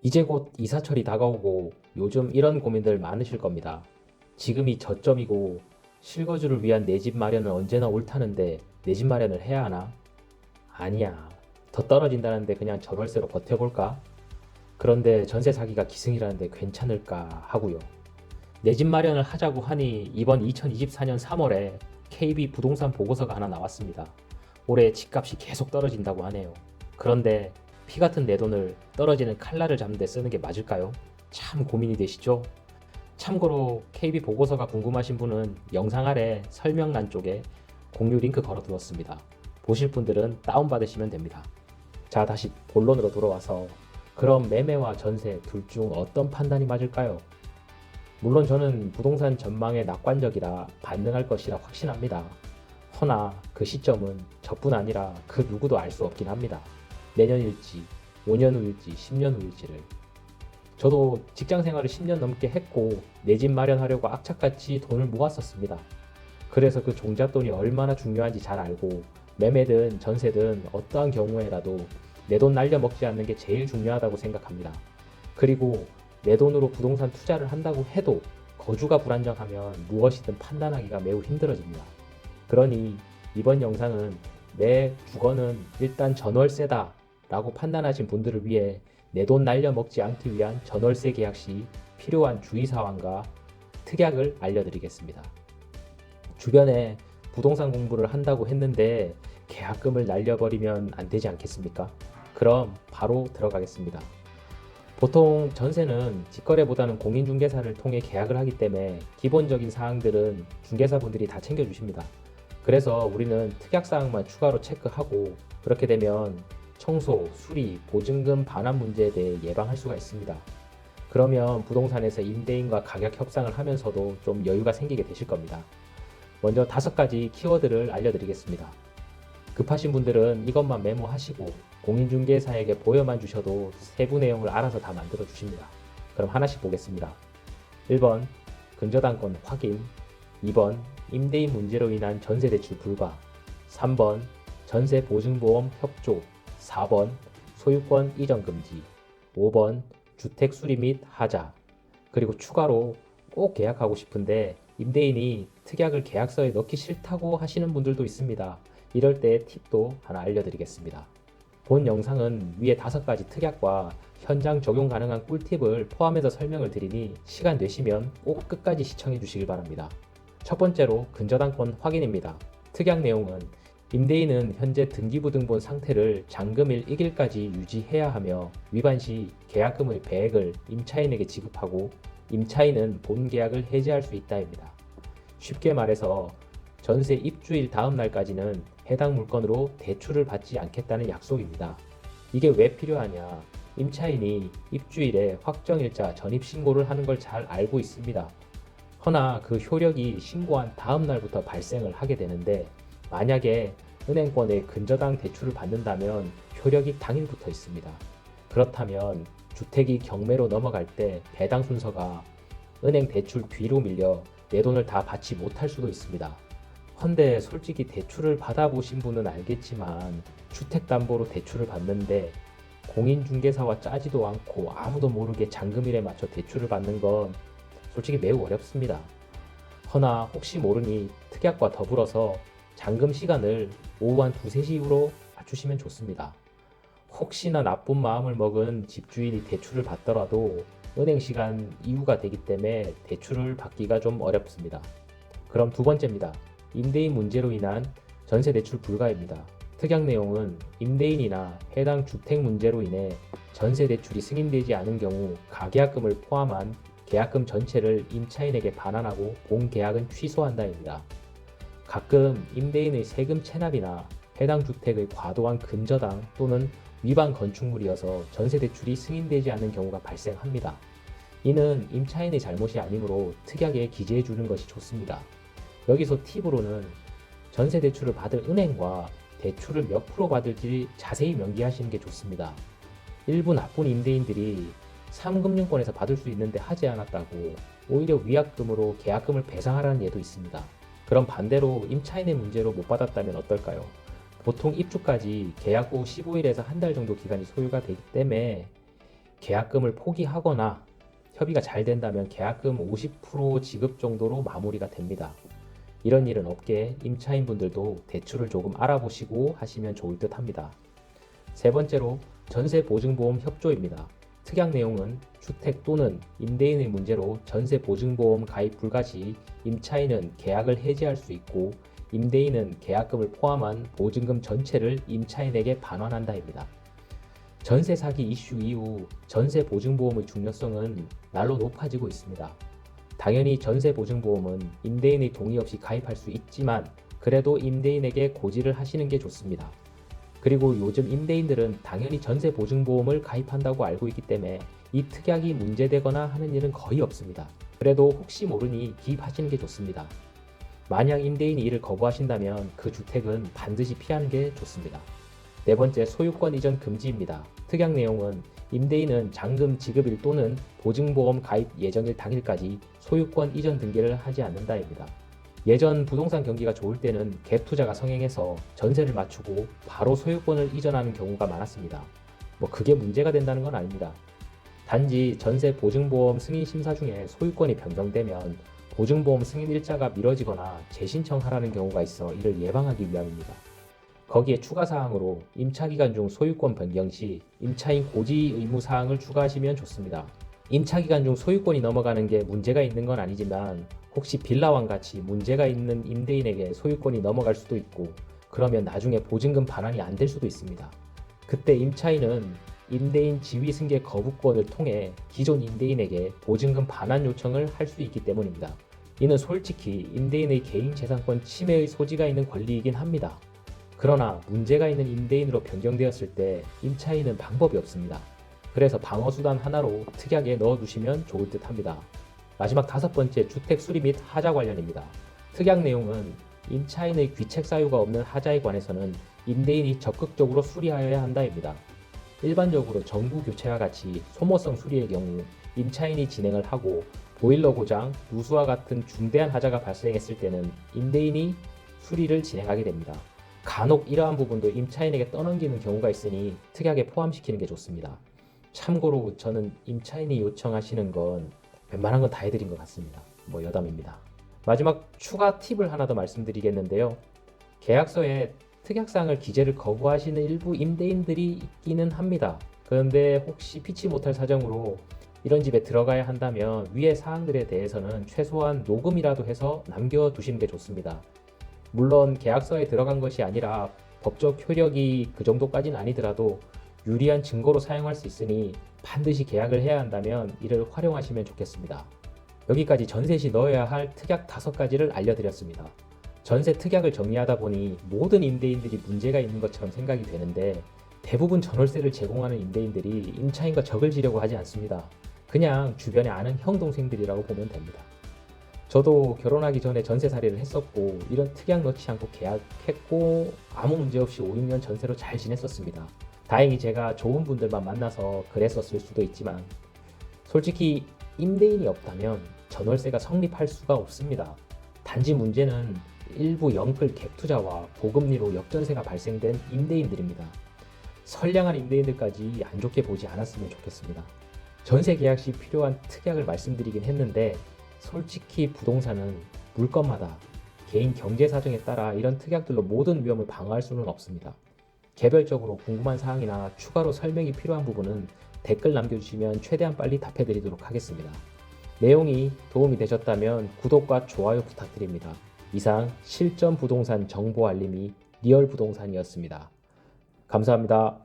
이제 곧 이사철이 다가오고 요즘 이런 고민들 많으실 겁니다. 지금이 저점이고 실거주를 위한 내 집 마련은 언제나 옳다는데 내 집 마련을 해야 하나? 아니야. 더 떨어진다는데 그냥 전월세로 버텨볼까? 그런데 전세 사기가 기승이라는데 괜찮을까 하고요. 내 집 마련을 하자고 하니 이번 2024년 3월에 KB 부동산 보고서가 하나 나왔습니다. 올해 집값이 계속 떨어진다고 하네요. 그런데 피 같은 내 돈을 떨어지는 칼날을 잡는 데 쓰는 게 맞을까요? 참 고민이 되시죠? 참고로 KB 보고서가 궁금하신 분은 영상 아래 설명란 쪽에 공유 링크 걸어 두었습니다. 보실 분들은 다운받으시면 됩니다. 자, 다시 본론으로 돌아와서 그럼 매매와 전세 둘 중 어떤 판단이 맞을까요? 물론 저는 부동산 전망에 낙관적이라 반등할 것이라 확신합니다. 허나 그 시점은 저뿐 아니라 그 누구도 알 수 없긴 합니다. 내년일지, 5년 후일지, 10년 후일지를. 저도 직장 생활을 10년 넘게 했고 내 집 마련하려고 악착같이 돈을 모았었습니다. 그래서 그 종잣돈이 얼마나 중요한지 잘 알고 매매든 전세든 어떠한 경우에라도 내 돈 날려먹지 않는 게 제일 중요하다고 생각합니다. 그리고 내 돈으로 부동산 투자를 한다고 해도 거주가 불안정하면 무엇이든 판단하기가 매우 힘들어집니다. 그러니 이번 영상은 내 주거는 일단 전월세다 라고 판단하신 분들을 위해 내 돈 날려먹지 않기 위한 전월세 계약 시 필요한 주의사항과 특약을 알려드리겠습니다. 주변에 부동산 공부를 한다고 했는데 계약금을 날려버리면 안 되지 않겠습니까? 그럼 바로 들어가겠습니다. 보통 전세는 직거래보다는 공인중개사를 통해 계약을 하기 때문에 기본적인 사항들은 중개사분들이 다 챙겨주십니다. 그래서 우리는 특약사항만 추가로 체크하고 그렇게 되면 청소, 수리, 보증금 반환 문제에 대해 예방할 수가 있습니다. 그러면 부동산에서 임대인과 가격 협상을 하면서도 좀 여유가 생기게 되실 겁니다. 먼저 5가지 키워드를 알려드리겠습니다. 급하신 분들은 이것만 메모하시고 공인중개사에게 보여만 주셔도 세부 내용을 알아서 다 만들어 주십니다. 그럼 하나씩 보겠습니다. 1번 근저당권 확인, 2번 임대인 문제로 인한 전세대출 불가, 3번 전세보증보험 협조, 4번 소유권 이전 금지, 5번 주택 수리 및 하자. 그리고 추가로 꼭 계약하고 싶은데 임대인이 특약을 계약서에 넣기 싫다고 하시는 분들도 있습니다. 이럴 때 팁도 하나 알려드리겠습니다. 본 영상은 위에 5가지 특약과 현장 적용 가능한 꿀팁을 포함해서 설명을 드리니 시간 되시면 꼭 끝까지 시청해 주시길 바랍니다. 첫 번째로 근저당권 확인입니다. 특약 내용은 임대인은 현재 등기부등본 상태를 잔금일 1일까지 유지해야 하며 위반 시 계약금의 배액을 임차인에게 지급하고 임차인은 본 계약을 해지할 수 있다입니다. 쉽게 말해서 전세 입주일 다음 날까지는 해당 물건으로 대출을 받지 않겠다는 약속입니다. 이게 왜 필요하냐? 임차인이 입주일에 확정일자 전입신고를 하는 걸 잘 알고 있습니다. 허나 그 효력이 신고한 다음 날부터 발생을 하게 되는데 만약에 은행권에 근저당 대출을 받는다면 효력이 당일부터 있습니다. 그렇다면 주택이 경매로 넘어갈 때 배당 순서가 은행 대출 뒤로 밀려 내 돈을 다 받지 못할 수도 있습니다. 헌데 솔직히 대출을 받아보신 분은 알겠지만 주택담보로 대출을 받는데 공인중개사와 짜지도 않고 아무도 모르게 잔금일에 맞춰 대출을 받는 건 솔직히 매우 어렵습니다. 허나 혹시 모르니 특약과 더불어서 잔금 시간을 오후 한 2, 3시 이후로 맞추시면 좋습니다. 혹시나 나쁜 마음을 먹은 집주인이 대출을 받더라도 은행 시간 이후가 되기 때문에 대출을 받기가 좀 어렵습니다. 그럼 2번째입니다. 임대인 문제로 인한 전세 대출 불가입니다. 특약 내용은 임대인이나 해당 주택 문제로 인해 전세 대출이 승인되지 않은 경우 가계약금을 포함한 계약금 전체를 임차인에게 반환하고 본 계약은 취소한다입니다. 가끔 임대인의 세금 체납이나 해당 주택의 과도한 근저당 또는 위반 건축물이어서 전세 대출이 승인되지 않는 경우가 발생합니다. 이는 임차인의 잘못이 아니므로 특약에 기재해 주는 것이 좋습니다. 여기서 팁으로는 전세 대출을 받을 은행과 대출을 몇 프로 받을지 자세히 명기하시는 게 좋습니다. 일부 나쁜 임대인들이 3금융권에서 받을 수 있는데 하지 않았다고 오히려 위약금으로 계약금을 배상하라는 예도 있습니다. 그럼 반대로 임차인의 문제로 못 받았다면 어떨까요? 보통 입주까지 계약 후 15일에서 한 달 정도 기간이 소요가 되기 때문에 계약금을 포기하거나 협의가 잘 된다면 계약금 50% 지급 정도로 마무리가 됩니다. 이런 일은 없게 임차인분들도 대출을 조금 알아보시고 하시면 좋을 듯 합니다. 세 번째로 전세보증보험 협조입니다. 특약 내용은 주택 또는 임대인의 문제로 전세보증보험 가입 불가 시 임차인은 계약을 해지할 수 있고 임대인은 계약금을 포함한 보증금 전체를 임차인에게 반환한다입니다. 전세 사기 이슈 이후 전세보증보험의 중요성은 날로 높아지고 있습니다. 당연히 전세보증보험은 임대인의 동의 없이 가입할 수 있지만 그래도 임대인에게 고지를 하시는 게 좋습니다. 그리고 요즘 임대인들은 당연히 전세보증보험을 가입한다고 알고 있기 때문에 이 특약이 문제되거나 하는 일은 거의 없습니다. 그래도 혹시 모르니 기입하시는 게 좋습니다. 만약 임대인이 이를 거부하신다면 그 주택은 반드시 피하는 게 좋습니다. 네 번째, 소유권 이전 금지입니다. 특약 내용은 임대인은 잔금 지급일 또는 보증보험 가입 예정일 당일까지 소유권 이전 등기를 하지 않는다입니다. 예전 부동산 경기가 좋을 때는 갭 투자가 성행해서 전세를 맞추고 바로 소유권을 이전하는 경우가 많았습니다. 그게 문제가 된다는 건 아닙니다. 단지 전세 보증보험 승인 심사 중에 소유권이 변경되면 보증보험 승인 일자가 미뤄지거나 재신청하라는 경우가 있어 이를 예방하기 위함입니다. 거기에 추가사항으로 임차기간 중 소유권 변경 시 임차인 고지 의무 사항을 추가하시면 좋습니다. 임차기간 중 소유권이 넘어가는 게 문제가 있는 건 아니지만 혹시 빌라왕 같이 문제가 있는 임대인에게 소유권이 넘어갈 수도 있고 그러면 나중에 보증금 반환이 안 될 수도 있습니다. 그때 임차인은 임대인 지위 승계 거부권을 통해 기존 임대인에게 보증금 반환 요청을 할 수 있기 때문입니다. 이는 솔직히 임대인의 개인 재산권 침해의 소지가 있는 권리이긴 합니다. 그러나 문제가 있는 임대인으로 변경되었을 때 임차인은 방법이 없습니다. 그래서 방어수단 하나로 특약에 넣어두시면 좋을 듯 합니다. 마지막 다섯 번째, 주택 수리 및 하자 관련입니다. 특약 내용은 임차인의 귀책 사유가 없는 하자에 관해서는 임대인이 적극적으로 수리하여야 한다입니다. 일반적으로 전구 교체와 같이 소모성 수리의 경우 임차인이 진행을 하고 보일러 고장, 누수와 같은 중대한 하자가 발생했을 때는 임대인이 수리를 진행하게 됩니다. 간혹 이러한 부분도 임차인에게 떠넘기는 경우가 있으니 특약에 포함시키는 게 좋습니다. 참고로 저는 임차인이 요청하시는 건 웬만한 건 다 해드린 것 같습니다. 여담입니다. 마지막 추가 팁을 하나 더 말씀드리겠는데요. 계약서에 특약사항을 기재를 거부하시는 일부 임대인들이 있기는 합니다. 그런데 혹시 피치 못할 사정으로 이런 집에 들어가야 한다면 위의 사항들에 대해서는 최소한 녹음이라도 해서 남겨두시는 게 좋습니다. 물론 계약서에 들어간 것이 아니라 법적 효력이 그 정도까지는 아니더라도 유리한 증거로 사용할 수 있으니 반드시 계약을 해야 한다면 이를 활용하시면 좋겠습니다. 여기까지 전세 시 넣어야 할 특약 5가지를 알려드렸습니다. 전세 특약을 정리하다 보니 모든 임대인들이 문제가 있는 것처럼 생각이 되는데 대부분 전월세를 제공하는 임대인들이 임차인과 적을 지려고 하지 않습니다. 그냥 주변에 아는 형 동생들이라고 보면 됩니다. 저도 결혼하기 전에 전세살이를 했었고 이런 특약 넣지 않고 계약했고 아무 문제 없이 5, 6년 전세로 잘 지냈었습니다. 다행히 제가 좋은 분들만 만나서 그랬었을 수도 있지만 솔직히 임대인이 없다면 전월세가 성립할 수가 없습니다. 단지 문제는 일부 영끌 갭 투자와 고금리로 역전세가 발생된 임대인들입니다. 선량한 임대인들까지 안 좋게 보지 않았으면 좋겠습니다. 전세 계약 시 필요한 특약을 말씀드리긴 했는데 솔직히 부동산은 물건마다 개인 경제 사정에 따라 이런 특약들로 모든 위험을 방어할 수는 없습니다. 개별적으로 궁금한 사항이나 추가로 설명이 필요한 부분은 댓글 남겨주시면 최대한 빨리 답해드리도록 하겠습니다. 내용이 도움이 되셨다면 구독과 좋아요 부탁드립니다. 이상 실전 부동산 정보 알림이 리얼 부동산이었습니다. 감사합니다.